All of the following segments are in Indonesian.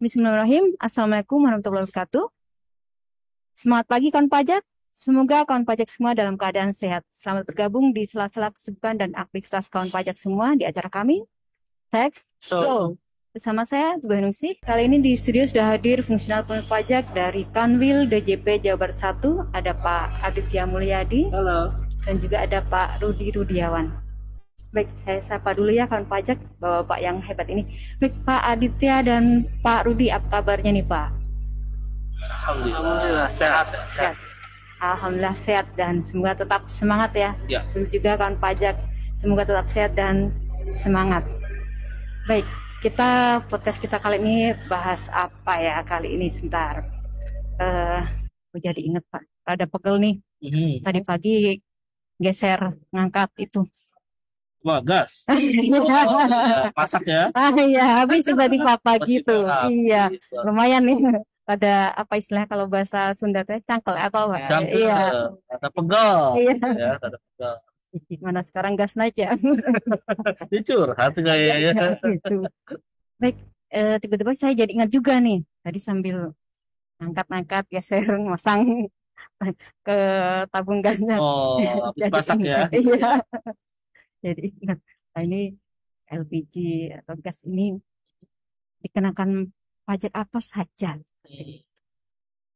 Bismillahirrahmanirrahim. Assalamualaikum warahmatullahi wabarakatuh. Semangat pagi kawan pajak. Semoga kawan pajak semua dalam keadaan sehat. Selamat bergabung di sela-sela kesibukan dan aktivitas kawan pajak semua di acara kami, Tax Soul. Bersama saya, Tugu Henungsi. Kali ini di studio sudah hadir fungsional penunut pajak dari Kanwil DJP Jawa Barat 1. Ada Pak Aditya Mulyadi. Halo. Dan juga ada Pak Rudi Rudiawan. Baik, saya sapa dulu ya kawan pajak, Bapak yang hebat ini. Baik, Pak Aditya dan Pak Rudi, apa kabarnya nih Pak? Alhamdulillah sehat. Alhamdulillah sehat dan semoga tetap semangat ya. Ya. Terus juga kawan pajak, semoga tetap sehat dan semangat. Baik, podcast kita kali ini bahas apa ya kali ini sebentar. Aku jadi ingat Pak, ada pegel nih. Tadi pagi geser ngangkat itu. Wah, gas. Masak ya? Iya, habis tiba-tiba pagi tuh. Iya, lumayan nih. Ada apa istilahnya kalau bahasa Sunda teh cangkel atau apa? Cangkel. Iya. Ada pegel. Iya. Ya, ada pegel. Mana sekarang gas naik ya? Curhat kayaknya. Gitu. Baik, tiba-tiba saya jadi ingat juga nih. Tadi sambil angkat-angkat geser masang ke tabung gasnya. Oh, habis masak ya? Iya. Jadi ingat, nah ini LPG atau gas ini dikenakan pajak apa saja.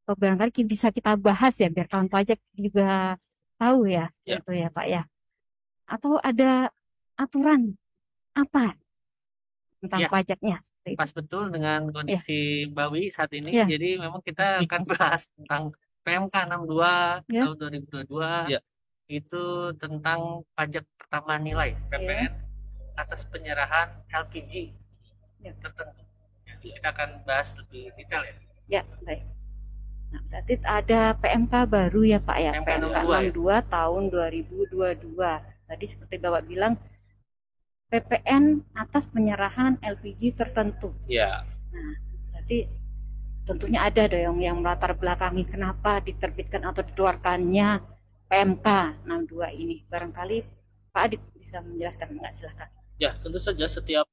Oh, barangkali bisa kita bahas ya biar kawan pajak juga tahu ya, gitu ya Pak ya. Atau ada aturan apa tentang pajaknya? Pas betul dengan kondisi Bawi saat ini. Jadi memang kita akan bahas tentang PMK 62 tahun 2022 itu tentang pajak pertambahan nilai PPN atas penyerahan LPG tertentu. Kita akan bahas lebih detail ya. Ya, baik. Nah, berarti ada PMK baru ya Pak ya, PMK 62 tahun 2022. Tadi seperti Bapak bilang PPN atas penyerahan LPG tertentu. Ya. Nah, berarti tentunya ada dong yang melatar belakangi kenapa diterbitkan atau dikeluarkannya PMK 62 ini. Barangkali Pak Adit bisa menjelaskan, enggak, silakan. Ya, tentu saja setiap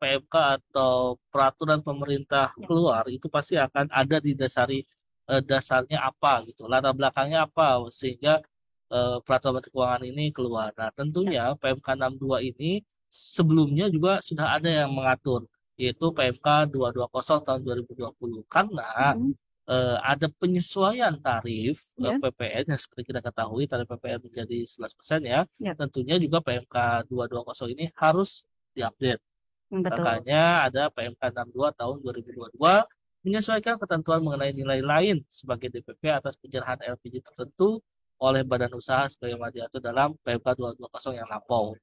PMK atau peraturan pemerintah keluar itu pasti akan ada didasari dasarnya apa gitu, latar belakangnya apa sehingga peraturan keuangan ini keluar. Nah, tentunya PMK 62 ini sebelumnya juga sudah ada yang mengatur, yaitu PMK 220 tahun 2020. Karena ada penyesuaian tarif PPN yang seperti kita ketahui tarif PPN menjadi 11% ya. Tentunya juga PMK 220 ini harus diupdate. Makanya ada PMK 62 tahun 2022 menyesuaikan ketentuan mengenai nilai lain sebagai DPP atas penyerahan LPG tertentu oleh badan usaha sebagaimana diatur dalam PMK 220 yang lampau.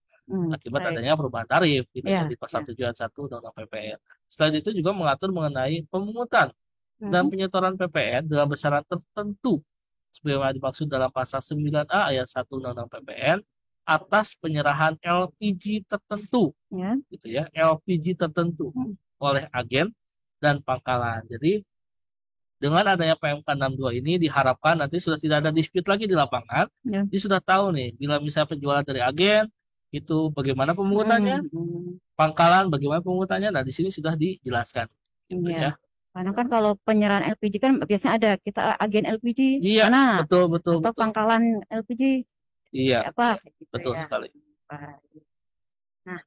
Akibat adanya perubahan tarif gitu, di pasal 7 ayat 1 Undang-Undang PPN. Selain itu juga mengatur mengenai pemungutan dan penyetoran PPN dalam besaran tertentu sebagaimana dimaksud dalam pasal 9A ayat 1 Undang-Undang PPN atas penyerahan LPG tertentu gitu ya, LPG tertentu oleh agen dan pangkalan. Jadi dengan adanya PMK 62 ini diharapkan nanti sudah tidak ada dispute lagi di lapangan. Jadi sudah tahu nih bila misalnya penjualan dari agen itu bagaimana pemungutannya, pangkalan bagaimana pemungutannya. Nah, di sini sudah dijelaskan gitu ya. Karena kan kalau penyerahan LPG kan biasanya ada kita agen LPG mana, betul, atau pangkalan LPG apa? Gitu betul sekali. Nah,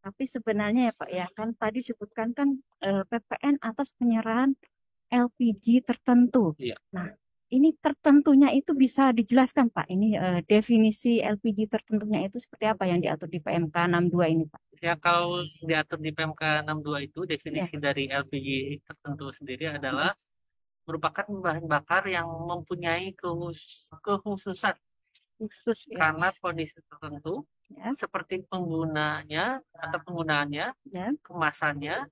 tapi sebenarnya ya Pak ya kan tadi sebutkan kan PPN atas penyerahan LPG tertentu. Nah, ini tertentunya itu bisa dijelaskan Pak. Ini definisi LPG tertentunya itu seperti apa yang diatur di PMK 62 ini Pak? Ya, kalau diatur di PMK 62 itu definisi dari LPG tertentu sendiri adalah merupakan bahan bakar yang mempunyai kekhususan khusus karena kondisi tertentu seperti penggunanya atau penggunaannya, kemasannya,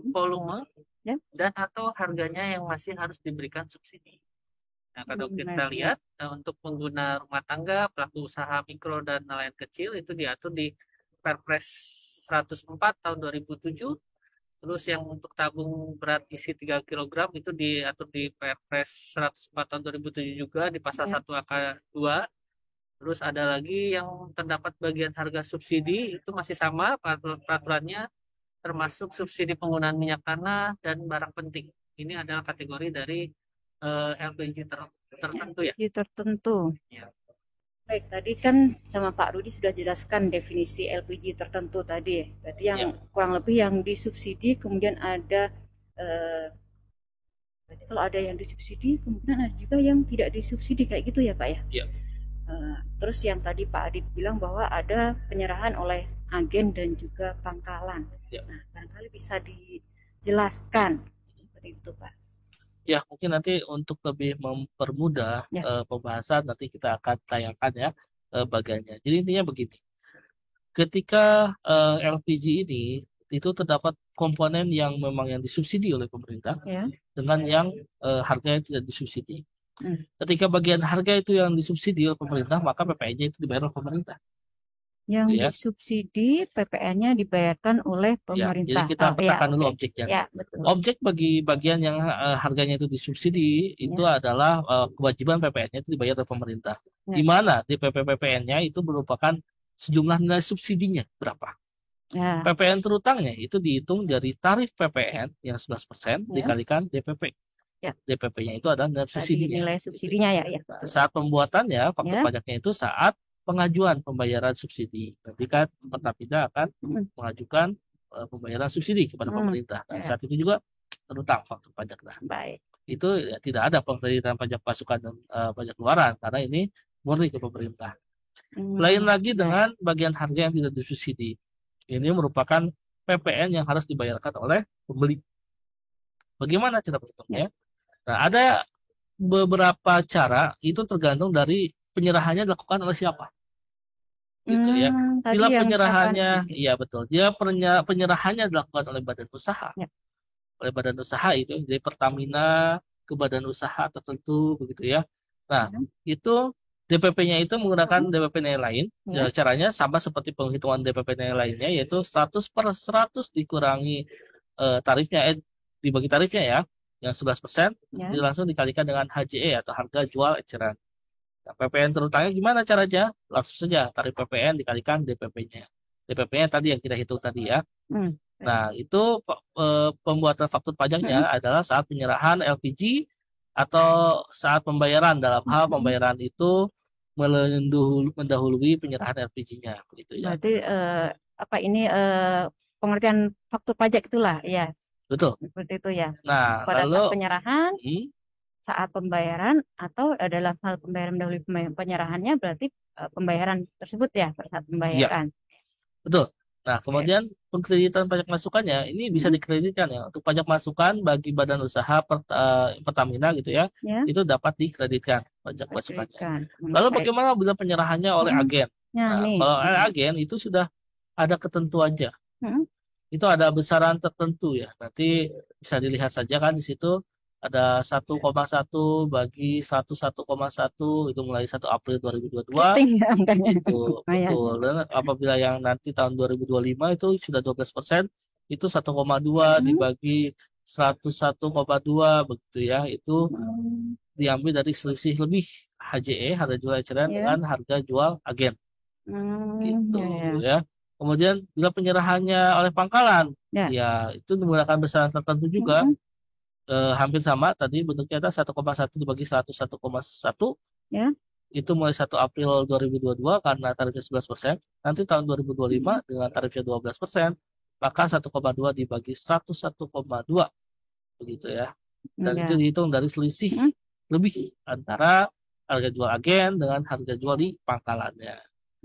volume dan atau harganya yang masih harus diberikan subsidi. Nah, kalau kita lihat untuk pengguna rumah tangga, pelaku usaha mikro dan nelayan kecil itu diatur di Perpres 104 tahun 2007. Terus yang untuk tabung berat isi 3 kg itu diatur di Perpres 104 tahun 2007 juga di pasal 1 angka 2. Terus ada lagi yang terdapat bagian harga subsidi itu masih sama peraturannya termasuk subsidi penggunaan minyak tanah dan barang penting. Ini adalah kategori dari LPG tertentu ya. LPG tertentu. Ya. Baik, tadi kan sama Pak Rudi sudah jelaskan definisi LPG tertentu tadi. Berarti yang kurang lebih yang disubsidi, kemudian ada berarti kalau ada yang disubsidi, kemudian ada juga yang tidak disubsidi kayak gitu ya Pak ya? Iya. Terus yang tadi Pak Adit bilang bahwa ada penyerahan oleh agen dan juga pangkalan. Ya. Nah, barangkali bisa dijelaskan seperti itu Pak. Ya, mungkin nanti untuk lebih mempermudah pembahasan nanti kita akan tayangkan ya bagiannya. Jadi intinya begini, ketika LPG ini itu terdapat komponen yang memang yang disubsidi oleh pemerintah dengan yang harganya tidak disubsidi. Ketika bagian harga itu yang disubsidi oleh pemerintah, maka PPN-nya itu dibayar oleh pemerintah. Yang disubsidi PPN-nya dibayarkan oleh pemerintah. Jadi kita petakan dulu objeknya. Ya, betul. Objek bagi bagian yang harganya itu disubsidi itu adalah kewajiban PPN-nya itu dibayar oleh pemerintah. Di mana di PPN-nya itu merupakan sejumlah nilai subsidinya berapa. PPN terutangnya itu dihitung dari tarif PPN yang 11% dikalikan DPP. DPP-nya itu adalah nilai subsidinya ya. Nah, saat pembuatannya faktur pajaknya itu saat pengajuan pembayaran subsidi. Nanti kan Pertamina akan mengajukan pembayaran subsidi kepada pemerintah. Dan saat itu juga terutang faktur pajak. Nah, itu ya, tidak ada penkreditan pajak pasukan dan pajak keluaran karena ini murni ke pemerintah. Lain lagi dengan bagian harga yang tidak disubsidi. Ini merupakan PPN yang harus dibayarkan oleh pembeli. Bagaimana cara berhitungnya? Nah, ada beberapa cara, itu tergantung dari penyerahannya dilakukan oleh siapa. Gitu ya. Bila penyerahannya, iya betul. Dia penyerahannya dilakukan oleh badan usaha. Oleh badan usaha itu dari Pertamina ke badan usaha tertentu begitu ya. Nah, itu DPP-nya itu menggunakan DPP nilai lain. Caranya sama seperti penghitungan DPP nilai lainnya, yaitu 100/100 dikurangi tarifnya, dibagi tarifnya ya, yang 11%, langsung dikalikan dengan HJE atau harga jual eceran. Nah, PPN terutangnya gimana caranya? Langsung saja tarif PPN dikalikan DPP-nya. DPP-nya tadi yang kita hitung tadi ya. Nah, itu pembuatan faktur pajaknya adalah saat penyerahan LPG atau saat pembayaran, dalam hal pembayaran itu mendahului penyerahan LPG-nya begitu ya. Berarti pengertian faktur pajak itulah ya. Betul. Seperti itu ya. Nah, pada saat penyerahan, saat pembayaran atau dalam hal pembayaran mendahului penyerahannya berarti pembayaran tersebut ya pada saat pembayaran. Ya, betul. Nah, kemudian pengkreditan pajak masukannya ini bisa dikreditkan ya. Untuk pajak masukan bagi badan usaha Pertamina gitu ya, itu dapat dikreditkan pajak masukannya. Lalu bagaimana bila penyerahannya oleh agen? Nah, kalau oleh agen itu sudah ada ketentuannya. Itu ada besaran tertentu ya. Nanti bisa dilihat saja kan di situ ada 1,1 bagi 101,1 itu mulai 1 April 2022. Betul. Dan apabila yang nanti tahun 2025 itu sudah 12%, itu 1,2 dibagi 101,2 begitu ya. Itu diambil dari selisih lebih HJE, harga jual eceran dengan harga jual agen. Gitu ya. Kemudian bila penyerahannya oleh pangkalan, ya itu menggunakan besaran tertentu juga. Hampir sama tadi bentuknya ada 1,1 dibagi 101,1 itu mulai 1 April 2022 karena tarifnya 11%, nanti tahun 2025 dengan tarifnya 12%, maka 1,2 dibagi 101,2 begitu ya. Dan itu dihitung dari selisih lebih antara harga jual agen dengan harga jual di pangkalannya.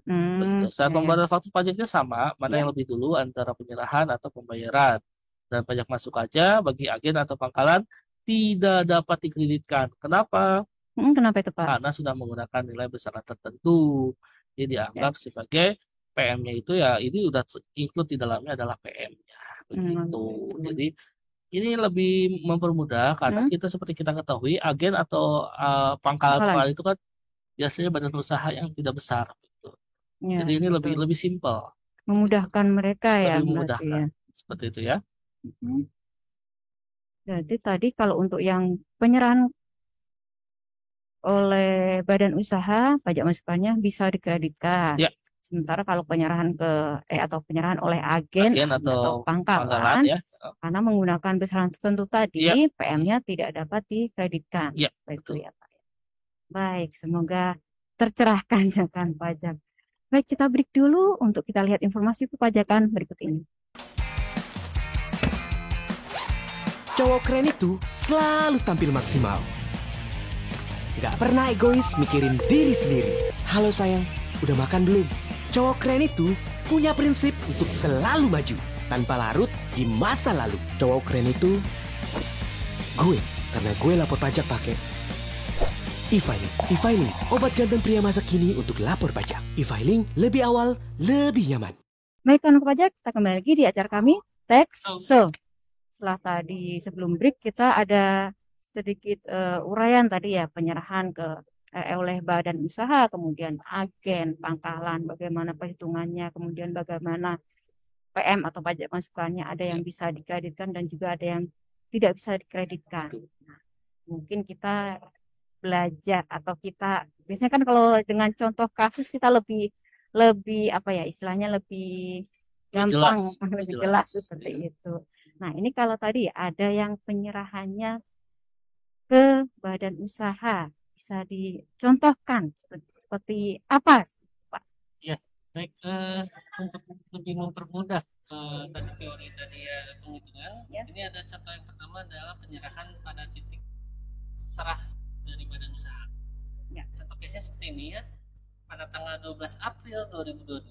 Begitu. Saat pembayaran faktur pajaknya sama, mana yang lebih dulu antara penyerahan atau pembayaran. Dan pajak masuk aja bagi agen atau pangkalan tidak dapat dikreditkan. Kenapa? Kenapa itu Pak? Karena sudah menggunakan nilai besaran tertentu. Jadi dianggap sebagai PM-nya itu ya ini udah include di dalamnya adalah PM-nya. Begitu. Jadi ini lebih mempermudah karena kita seperti kita ketahui agen atau pangkalan itu kan biasanya badan usaha yang tidak besar. Gitu. Jadi ini lebih simpel. Memudahkan mereka ya. Lebih memudahkan. Seperti itu ya. Jadi tadi kalau untuk yang penyerahan oleh badan usaha pajak masukannya bisa dikreditkan. Sementara kalau penyerahan atau penyerahan oleh agen Agen atau atau pangkalan pangkalan ya. karena menggunakan besaran tertentu Iya, tadi, PM-nya tidak dapat dikreditkan. iya, Begitu betul. ya, Pak. Baik, semoga tercerahkan jangan pajak. Baik, kita break dulu untuk kita lihat informasi perpajakan berikut ini. Cowok keren itu selalu tampil maksimal. Gak pernah egois mikirin diri sendiri. Halo sayang, udah makan belum? Cowok keren itu punya prinsip untuk selalu maju tanpa larut di masa lalu. Cowok keren itu gue, karena gue lapor pajak pakai e-filing. E-filing, obat ganteng pria masa kini untuk lapor pajak. E-filing lebih awal, lebih nyaman. Baik, kawan pajak, kita kembali lagi di acara kami, Tax Show. Setelah tadi sebelum break kita ada sedikit uraian tadi ya, penyerahan oleh badan usaha, kemudian agen, pangkalan, bagaimana perhitungannya, kemudian bagaimana PM atau pajak masukannya, ada yang bisa dikreditkan dan juga ada yang tidak bisa dikreditkan. Nah, mungkin kita belajar atau kita biasanya kan kalau dengan contoh kasus kita lebih apa ya, istilahnya lebih gampang, lebih jelas seperti itu. Nah, ini kalau tadi ada yang penyerahannya ke badan usaha, bisa dicontohkan seperti apa, Pak? Ya, baik. Untuk lebih mempermudah tadi teori tadi ya penghitungan, ini ada contoh yang pertama adalah penyerahan pada titik serah dari badan usaha. Contoh case-nya seperti ini ya. Pada tanggal 12 April 2022,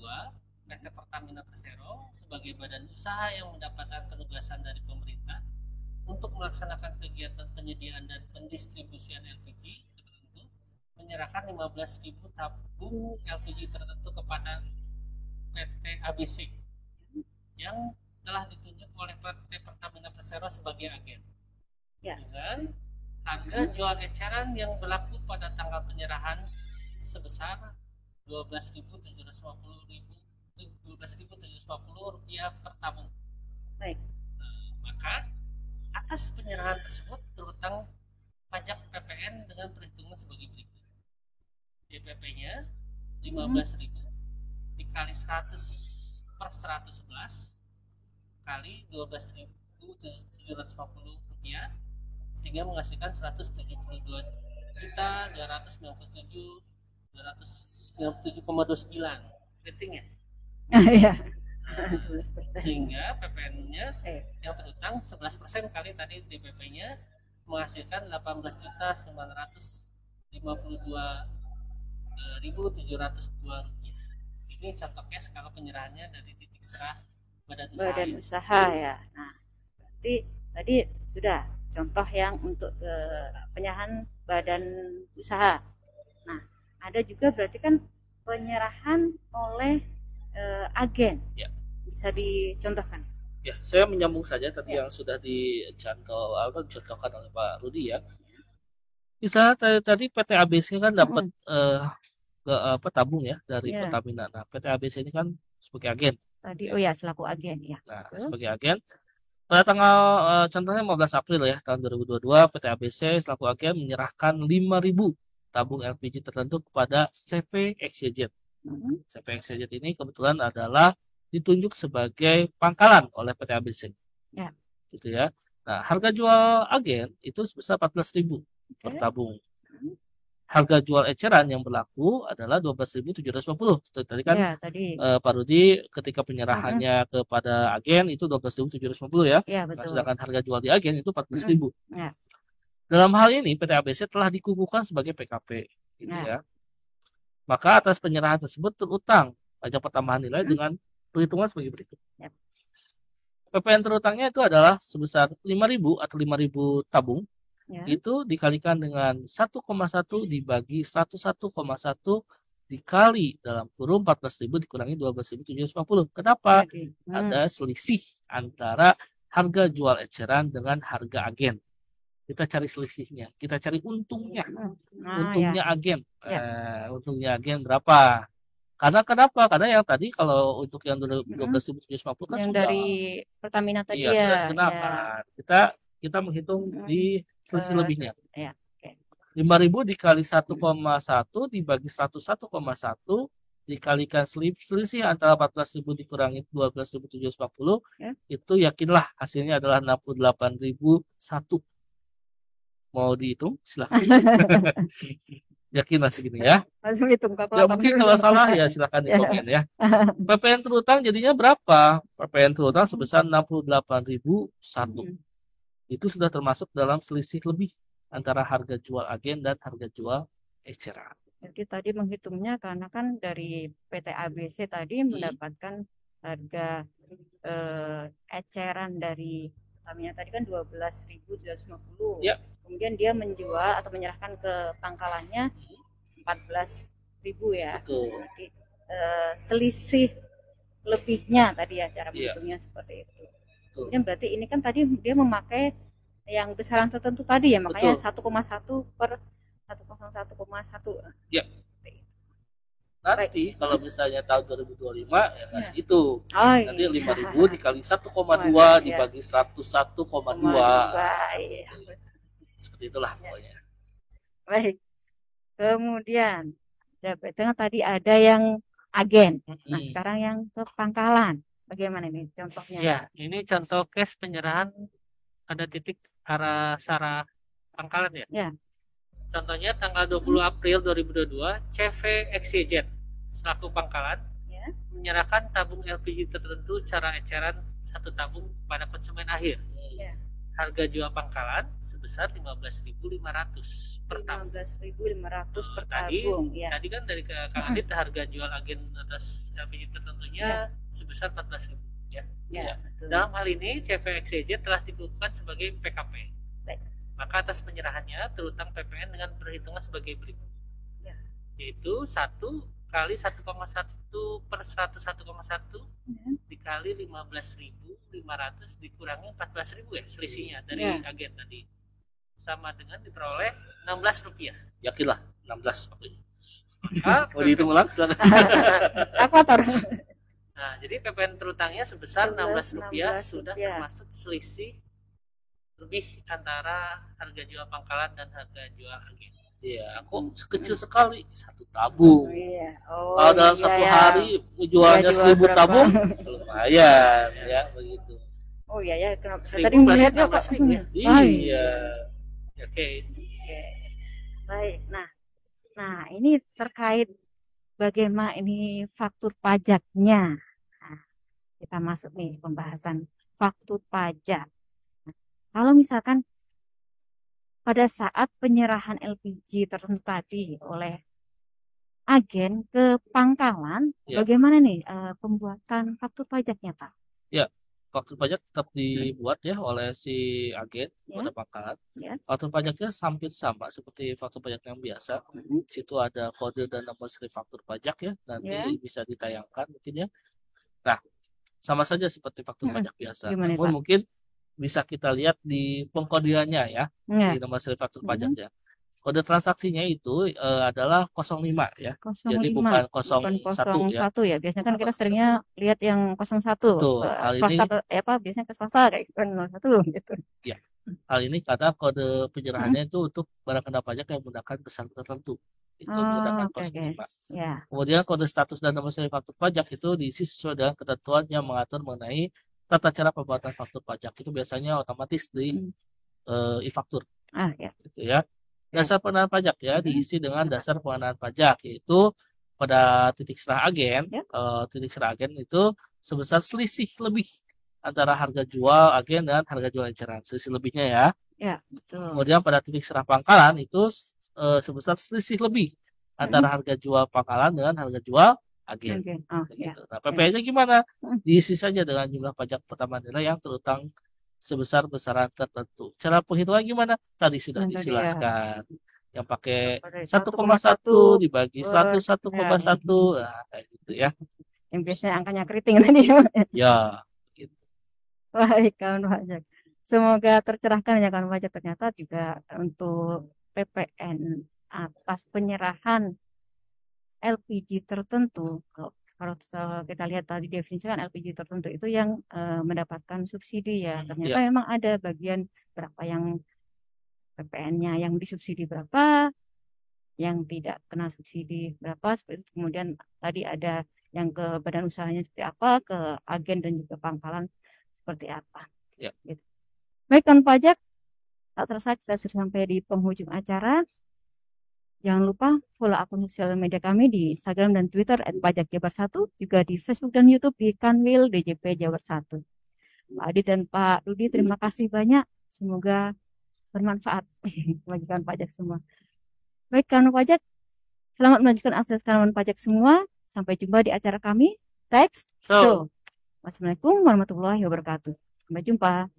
PT Pertamina Persero sebagai badan usaha yang mendapatkan penugasan dari pemerintah untuk melaksanakan kegiatan penyediaan dan pendistribusian LPG tertentu menyerahkan 15.000 tabung LPG tertentu kepada PT ABC yang telah ditunjuk oleh PT Pertamina Persero sebagai agen dengan harga jual eceran yang berlaku pada tanggal penyerahan sebesar Rp12.750 per tabung. Baik. Maka atas penyerahan tersebut terutang pajak PPN dengan perhitungan sebagai berikut. DPP-nya 15.000 dikali 100 per 111 kali 12.750 rupiah sehingga menghasilkan 172.297.297,29 ratingnya. Iya. Sehingga PPN-nya yang terutang 11% kali tadi DPP-nya menghasilkan 18.952.702 rupiah. Ini contoh case kalau penyerahannya dari titik serah badan usaha ya. Nah, berarti tadi sudah contoh yang untuk penyerahan badan usaha. Nah, ada juga berarti kan penyerahan oleh agen. Ya. Bisa dicontohkan? Ya, saya menyambung saja tadi yang sudah dicontohkan oleh Pak Rudi ya. Bisa tadi PT ABC kan dapat tabung ya dari Pertamina. Nah, PT ABC ini kan sebagai agen. Tadi selaku agen ya. Nah, sebagai agen pada tanggal contohnya 15 April ya tahun 2022 PT ABC selaku agen menyerahkan 5.000 tabung LPG tertentu kepada CV XYZ. CV XYZ ini kebetulan adalah ditunjuk sebagai pangkalan oleh PT ABC. Ya. Gitu ya. Nah, harga jual agen itu sebesar 14.000 per tabung. Harga jual eceran yang berlaku adalah 12.750. Tadi kan Pak Rudi ketika penyerahannya kepada agen itu 12.750 ya. Ya, betul. Nah, sedangkan harga jual di agen itu 14.000. Ya. Dalam hal ini PT ABC telah dikukuhkan sebagai PKP gitu ya. Maka atas penyerahan tersebut terutang pajak pertambahan nilai dengan perhitungan sebagai berikut. Ya. PPN terutangnya itu adalah sebesar 5.000 atau 5.000 tabung. Ya. Itu dikalikan dengan 1,1 dibagi 101,1 dikali dalam kurung 14.000 dikurangi 12.750. Kenapa? Ada selisih antara harga jual eceran dengan harga agen. Kita cari selisihnya, kita cari untungnya. Untungnya agen. Untungnya agen berapa? Karena kenapa? Karena yang tadi kalau untuk yang 12.750 kan yang sudah dari Pertamina tadi sudah dikenakan. Kita menghitung di selisih lebihnya. 5.000 dikali 1,1 dibagi 101,1 dikalikan selisih antara 14.000 dikurangi 12.740, Ya. itu yakinlah hasilnya adalah 68.001. Mau dihitung? Silahkan. Yakinlah segini ya. Langsung hitung Ya kalkulator mungkin dulu. kalau salah ya silakan di Ya. komen ya. PPN terutang jadinya berapa? PPN terutang sebesar 68.001. Mm. Itu sudah termasuk dalam selisih lebih antara harga jual agen dan harga jual eceran. Jadi tadi menghitungnya karena kan dari PT ABC tadi mendapatkan harga eceran dari Pertamina tadi kan 12.750. Ya. Kemudian dia menjual atau menyerahkan ke pangkalannya 14.000 ya. Betul. Berarti selisih lebihnya tadi ya cara Iya. menghitungnya seperti itu. Betul. Kemudian berarti ini kan tadi dia memakai yang besaran tertentu tadi ya, makanya Betul. 1,1 per 101,1. Ya. Seperti itu. Nanti kalau misalnya tahun 2025 ya nggak Ya. segitu. Oh, Nanti iya. 5.000 dikali 1,2 Iya. dibagi 101,2. Iya. Seperti itulah Ya. pokoknya. Baik. Kemudian dengan tadi ada yang agen. Nah, Mm-mm. sekarang yang ke pangkalan. Bagaimana ini contohnya? Ya, ini contoh case penyerahan pada titik arah sarah pangkalan ya. Ya. Contohnya tanggal 20 April 2022, CV XYZ selaku pangkalan Ya. menyerahkan tabung LPG tertentu secara eceran satu tabung kepada konsumen akhir. Ya. Harga jual pangkalan sebesar 15.500 per tabung. 15.500 per Tadi- tabung. Ya. Tadi kan dari Kang Adit harga jual agen atas LPG tertentunya sebesar 14.000 ya. Ya, betul. Dalam hal ini CV XYZ telah dikukuhkan sebagai PKP. Baik. Maka atas penyerahannya terutang PPN dengan perhitungan sebagai berikut. Ya. Yaitu 1 kali 1,1 per 101,1 Ya. dikali 15.500 dikurangi 14.000 ya selisihnya dari Ya. agen tadi. Sama dengan diperoleh Rp16. Yakinlah 16 waktunya. Maka Mau dihitung ulang silakan. Kalkulator. Nah, jadi PPN terutangnya sebesar Rp16 sudah rupiah. termasuk selisih lebih antara harga jual pangkalan dan harga jual agen. Iya, kok sekecil sekali satu tabung. Iya. Oh, Kalau dalam iya, satu ya. hari jualnya Dia jual 1.000 berapa? tabung, lumayan ya begitu. Oh iya ya, kenapa? Saya 1.000 tadi berarti melihatnya kok. 16.000 ya? Iya. Oke. Oke. Baik. Nah, ini terkait bagaimana ini faktur pajaknya. Nah, kita masuk nih pembahasan faktur pajak. Kalau misalkan pada saat penyerahan LPG tertentu tadi oleh agen ke pangkalan, Ya. bagaimana nih pembuatan faktur pajaknya, Pak? Faktur pajak tetap dibuat ya oleh si agen Ya. pada pangkalan. Ya. Faktur pajaknya hampir sama seperti faktur pajak yang biasa. Di situ ada kode dan nomor seri faktur pajak ya. Nanti Ya. bisa ditayangkan mungkin ya. Nah, sama saja seperti faktur pajak biasa. Gimana, Namun Pak? mungkin bisa kita lihat di pengkodeannya ya, Ya. di nomor seri faktur pajaknya. Kode transaksinya itu adalah 05 ya. 05. Jadi bukan Bukan 01 ya. 01 ya. Biasanya kan kita seringnya lihat yang 01. Betul. Ke Hal swasta ini biasanya ke swasta kayak kan 01 gitu. Hal ini karena kode penyerahannya itu untuk barang kena pajak yang menggunakan besar tertentu. Itu menggunakan Oke, oke. 05. Ya. Kemudian kode status dan nomor seri faktur pajak itu diisi sesuai dengan ketentuan yang mengatur mengenai tata cara pembuatan faktur pajak. Itu biasanya otomatis di e-faktur Ah, ya. gitu ya. Dasar pengenaan pajak ya diisi dengan dasar pengenaan pajak, yaitu pada titik serah agen. Ya. Titik serah agen itu sebesar selisih lebih antara harga jual agen dan harga jual eceran, selisih lebihnya ya. Ya, betul. Kemudian pada titik serah pangkalan itu sebesar selisih lebih antara harga jual pangkalan dengan harga jual agen. Oke. Oh, ya. Gitu. Nah, PPN-nya gimana? Hmm. Diisi saja dengan jumlah pajak pertambahan nilai yang terutang sebesar besaran tertentu. Cara penghitungan gimana? Tadi sudah Yang tadi, dijelaskan. Yang pakai Pada 1,1 dibagi per- 101,1. Nah, kayak gitu ya. yang biasanya angkanya keriting tadi. Ya, Baik, kawan pajak. Semoga tercerahkan ya kawan pajak. Ternyata juga untuk PPN atas penyerahan LPG tertentu. Kalau kita lihat tadi definisikan LPG tertentu itu yang mendapatkan subsidi ya. Ternyata memang ada bagian berapa yang PPN-nya yang disubsidi berapa, yang tidak kena subsidi berapa, seperti itu. Kemudian tadi ada yang ke badan usahanya seperti apa, ke agen dan juga pangkalan seperti apa. Ya. Gitu. Baik, kawan pajak, tak terasa kita sudah sampai di penghujung acara. Jangan lupa follow akun sosial media kami di Instagram dan Twitter @pajakjabar1, juga di Facebook dan YouTube di Kanwil DJP Jabar 1. Pak Adit dan Pak Rudi, terima kasih banyak. Semoga bermanfaat bagi kawan pajak semua. Baik, kawan pajak, selamat melanjutkan akses kawan pajak semua. Sampai jumpa di acara kami, Tax Show. Wassalamualaikum warahmatullahi wabarakatuh. Sampai jumpa.